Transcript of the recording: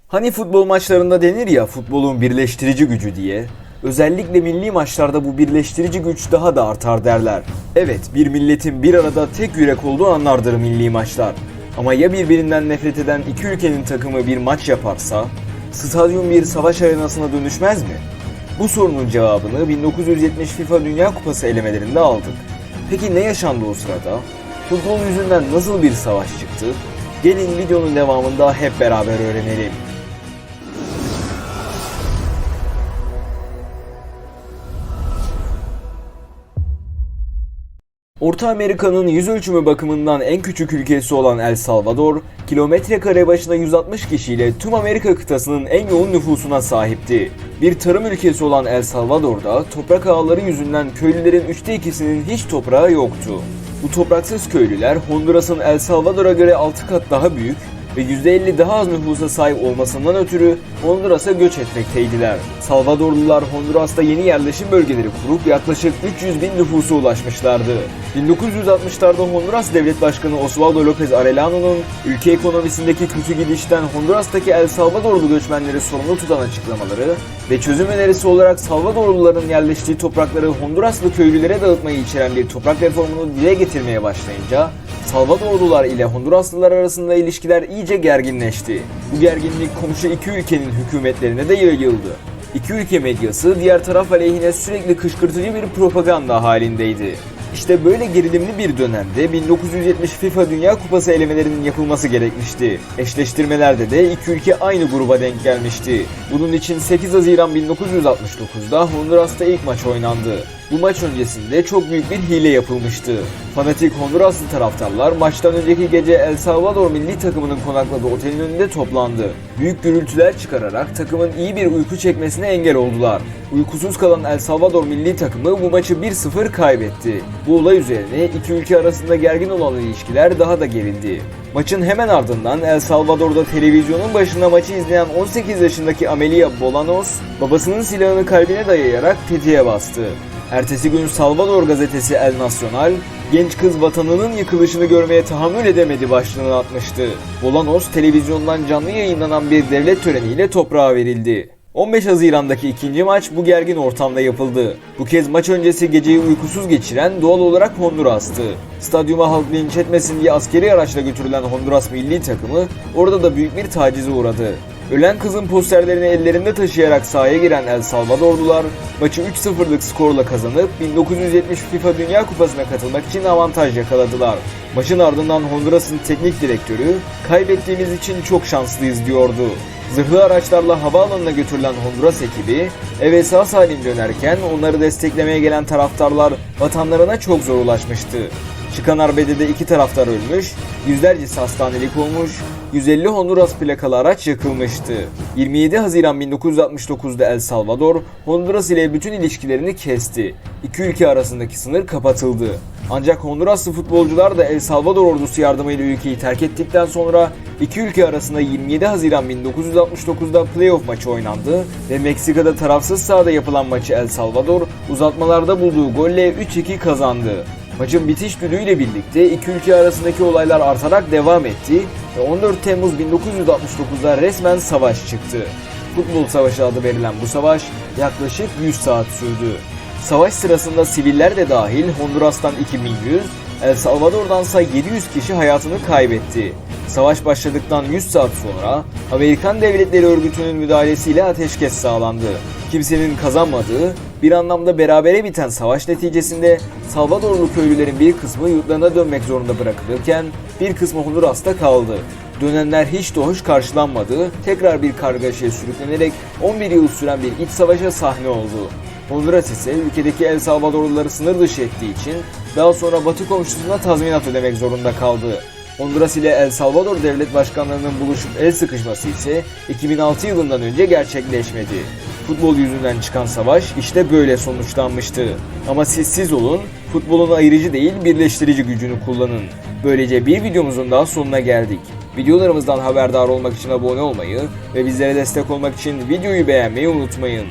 Hani futbol maçlarında denir ya futbolun birleştirici gücü diye. Özellikle milli maçlarda bu birleştirici güç daha da artar derler. Evet, bir milletin bir arada tek yürek olduğu anlardır milli maçlar. Ama ya birbirinden nefret eden iki ülkenin takımı bir maç yaparsa, stadyum bir savaş arenasına dönüşmez mi? Bu sorunun cevabını 1970 FIFA Dünya Kupası elemelerinde aldık. Peki ne yaşandı o sırada? Futbol yüzünden nasıl bir savaş çıktı? Gelin videonun devamında hep beraber öğrenelim. Orta Amerika'nın yüz ölçümü bakımından en küçük ülkesi olan El Salvador, kilometre kare başına 160 kişiyle tüm Amerika kıtasının en yoğun nüfusuna sahipti. Bir tarım ülkesi olan El Salvador'da toprak ağları yüzünden köylülerin 2/3'inin hiç toprağı yoktu. Bu topraksız köylüler Honduras'ın El Salvador'a göre 6 kat daha büyük ve %50 daha az nüfusa sahip olmasından ötürü Honduras'a göç etmekteydiler. Salvadorlular Honduras'ta yeni yerleşim bölgeleri kurup yaklaşık 300 bin nüfusa ulaşmışlardı. 1960'larda Honduras Devlet Başkanı Osvaldo López Arellano'nun ülke ekonomisindeki kötü gidişten Honduras'taki El Salvadorlu göçmenleri sorumlu tutan açıklamaları ve çözüm önerisi olarak Salvadorluların yerleştiği toprakları Honduraslı köylülere dağıtmayı içeren bir toprak reformunu dile getirmeye başlayınca Salvadorlular ile Honduraslılar arasında ilişkiler iyice gerginleşti. Bu gerginlik komşu iki ülkenin hükümetlerine de yayıldı. İki ülke medyası diğer taraf aleyhine sürekli kışkırtıcı bir propaganda halindeydi. İşte böyle gerilimli bir dönemde 1970 FIFA Dünya Kupası elemelerinin yapılması gerekmişti. Eşleştirmelerde de iki ülke aynı gruba denk gelmişti. Bunun için 8 Haziran 1969'da Honduras'ta ilk maç oynandı. Bu maç öncesinde çok büyük bir hile yapılmıştı. Fanatik Honduraslı taraftarlar maçtan önceki gece El Salvador milli takımının konakladığı otelin önünde toplandı. Büyük gürültüler çıkararak takımın iyi bir uyku çekmesine engel oldular. Uykusuz kalan El Salvador milli takımı bu maçı 1-0 kaybetti. Bu olay üzerine iki ülke arasında gergin olan ilişkiler daha da gerildi. Maçın hemen ardından El Salvador'da televizyonun başında maçı izleyen 18 yaşındaki Amelia Bolanos, babasının silahını kalbine dayayarak tetiğe bastı. Ertesi gün Salvador gazetesi El Nacional, genç kız vatanının yıkılışını görmeye tahammül edemedi başlığını atmıştı. Bolanos, televizyondan canlı yayınlanan bir devlet töreniyle toprağa verildi. 15 Haziran'daki ikinci maç bu gergin ortamda yapıldı. Bu kez maç öncesi geceyi uykusuz geçiren doğal olarak Honduras'tı. Stadyuma halk linç etmesin diye askeri araçla götürülen Honduras milli takımı orada da büyük bir tacize uğradı. Ölen kızın posterlerini ellerinde taşıyarak sahaya giren El Salvadorlular maçı 3-0'lık skorla kazanıp 1970 FIFA Dünya Kupası'na katılmak için avantaj yakaladılar. Maçın ardından Honduras'ın teknik direktörü "Kaybettiğimiz için çok şanslıyız" diyordu. Zırhlı araçlarla havaalanına götürülen Honduras ekibi eve sağ salim dönerken onları desteklemeye gelen taraftarlar vatanlarına çok zor ulaşmıştı. Çıkan arbedede iki taraftar ölmüş, yüzlercesi hastanelik olmuş, 150 Honduras plakalı araç yakılmıştı. 27 Haziran 1969'da El Salvador, Honduras ile bütün ilişkilerini kesti. İki ülke arasındaki sınır kapatıldı. Ancak Honduraslı futbolcular da El Salvador ordusu yardımıyla ülkeyi terk ettikten sonra iki ülke arasında 27 Haziran 1969'da playoff maçı oynandı ve Meksika'da tarafsız sahada yapılan maçı El Salvador uzatmalarda bulduğu golle 3-2 kazandı. Maçın bitiş düdüğüyle birlikte iki ülke arasındaki olaylar artarak devam etti ve 14 Temmuz 1969'da resmen savaş çıktı. Futbol Savaşı adı verilen bu savaş yaklaşık 100 saat sürdü. Savaş sırasında siviller de dahil Honduras'tan 2100, El Salvador'dansa 700 kişi hayatını kaybetti. Savaş başladıktan 100 saat sonra Amerikan Devletleri Örgütü'nün müdahalesiyle ateşkes sağlandı. Kimsenin kazanmadığı, bir anlamda berabere biten savaş neticesinde Salvadorlu köylülerin bir kısmı yurtlarına dönmek zorunda bırakılırken bir kısmı Honduras'ta kaldı. Dönenler hiç de hoş karşılanmadı, tekrar bir kargaşaya sürüklenerek 11 yıl süren bir iç savaşa sahne oldu. Honduras ise ülkedeki El Salvadorluları sınır dışı ettiği için daha sonra Batı komşusuna tazminat ödemek zorunda kaldı. Honduras ile El Salvador devlet başkanlarının buluşup el sıkışması ise 2006 yılından önce gerçekleşmedi. Futbol yüzünden çıkan savaş işte böyle sonuçlanmıştı. Ama siz olun, futbolun ayırıcı değil birleştirici gücünü kullanın. Böylece bir videomuzun daha sonuna geldik. Videolarımızdan haberdar olmak için abone olmayı ve bizlere destek olmak için videoyu beğenmeyi unutmayın.